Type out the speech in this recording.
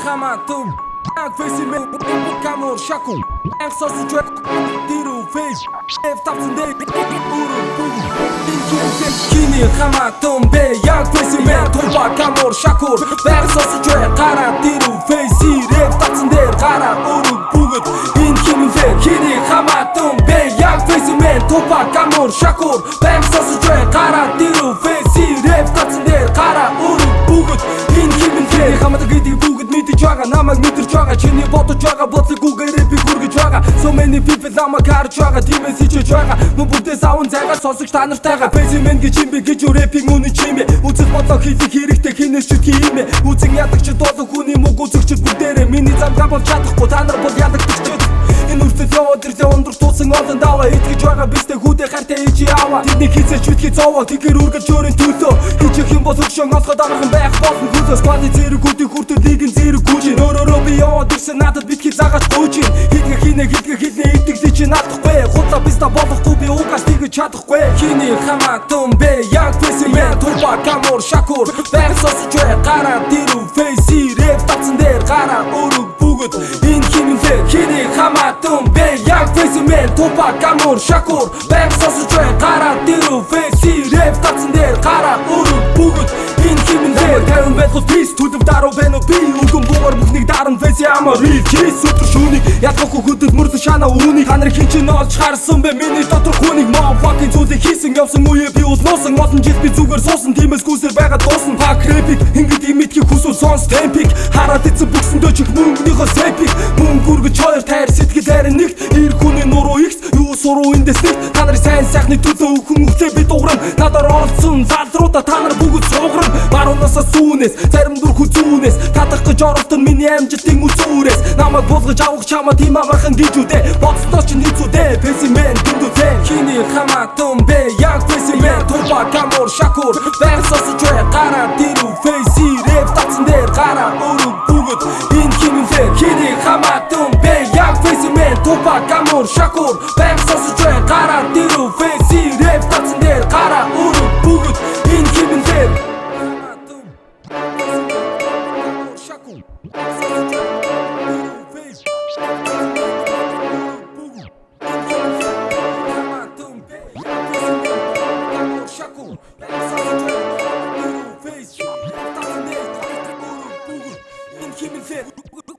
Hamatum Fesimen Kamor Shaku Sosu Çök Diru Fej Ev tapsın de Uru Bugu Kini Hamatum Be Yak Fesimen Topa Kamor Shakur Sosu Çök Kara Diru Fej Sir Ev tapsın de Kara Uru Bugu Kimin Fe Kini Hamatum Be Yak Fesimen Topa Kamor Shakur Sosu Çök Kara Diru Fej Sir Ev tapsın de Kara Uru Bugu Kimin Fe Hamata Gidi Bugu Намайг мэдэрч байгаа чиний бодож байгаа бодлыг үгээрээ би хүргэж байгаа So many people намайг харж байгаа тиймээс хичээж байгаа мөн бүгдээ савн зайгаар сонсогч та нартайгаа Basement гэж юм бэ гэж рэпинг үнэн чимээ үзэл бодлоо хийх хэрэгтэй хинээс ч тийм ээ үзэн ядагч долоо хүний мөг үзэгчд бүгдээрээ миний замгаа болж чадахгүй та нар бол ядагдагч Энэ үртэл яваад ирлээ өндөр туусан олон даваа итгэж байгаа бистэй хүүдээ хартай ээж яваа Тэдний хийцэж битгий зовоо тэгэр үргэлж өөрийн төлөө хийчих юм бол өгшөн олоход аргахан байх болно хөлөөс баны зэрэгүүдийн хүртэл нэгэн зэрэг гүйж Өөрөөрөө би яваад ирсэн надад битгий заагаж гүйж Хидгээ хийнэ итгэдэг чи наадахгүй Худлаа биста болохгүй би угаас тэгэж чадахгүй Хиний хамаатун бэ яг фэсимэн Турба камор шакур Версос чуэ гара диру фэйси Рэп тавцсан дээр гара өрөг бүгд Энэ химин фэ Хиний хамаатун бэ яг фэсимэн Турба камор шакур Версос чуэ гара диру фэйси Рэп тавцсан дээр гара өрөг бүгд Энэ химин фэ Тавин бэдгус пис Түлэв даруу бэнө би Үгэн бугаар бүхнийг даран фэйси ама real kiss Өтөр шүүнийг ядгахгүй хөдөд мөрлө шана үүнийг Та нар хин чинь олж харсан бэ миний дотор хүнийг Motherfucking зүйлийг хийсэн явсан үе би узнуусан Олон жил би зүгээр суусан тиймээс гүйсээр байгаа дуусна Пак рэпик ингээд имитхи хүсвэл сонс темпик Хараад эцэг бүгсэндөө чих мөнгөнийхөө сепик Мөнгө үргэж хоёр тайр сэтгэл хайр нэгт Ир хүний нуруу икс юу суруу эндээс нэгт Та нарын сайн сайхны төлөө өхөн өглөө би дууран Надаар оролцсон залруудаа та нар бүгд суугран Баруунасаа сүүнээс зарим дүр хүзүүнээс Татах гэж оролдсон миний амжилтын үзүүрээс Намайг булгаж авах чамаа тийм амархан гэж үдэ Боцтоо ч нийцүүдэ Фэсимен дүндүдэ Хиний хамаатун бэ яг фэсимен Турба камор шакур Версос чуэ гара диру фэйси Рэп тавцсан дээр гара өрөг бүгд Энэ химин фэ Хиний хамаатун бэ яг фэсимен Турба камор шакур Версос чуэ гара диру фэйси Рэп тавцсан дээр гара өрөг бүгд Энэ химин фэ Шакур Kimin fe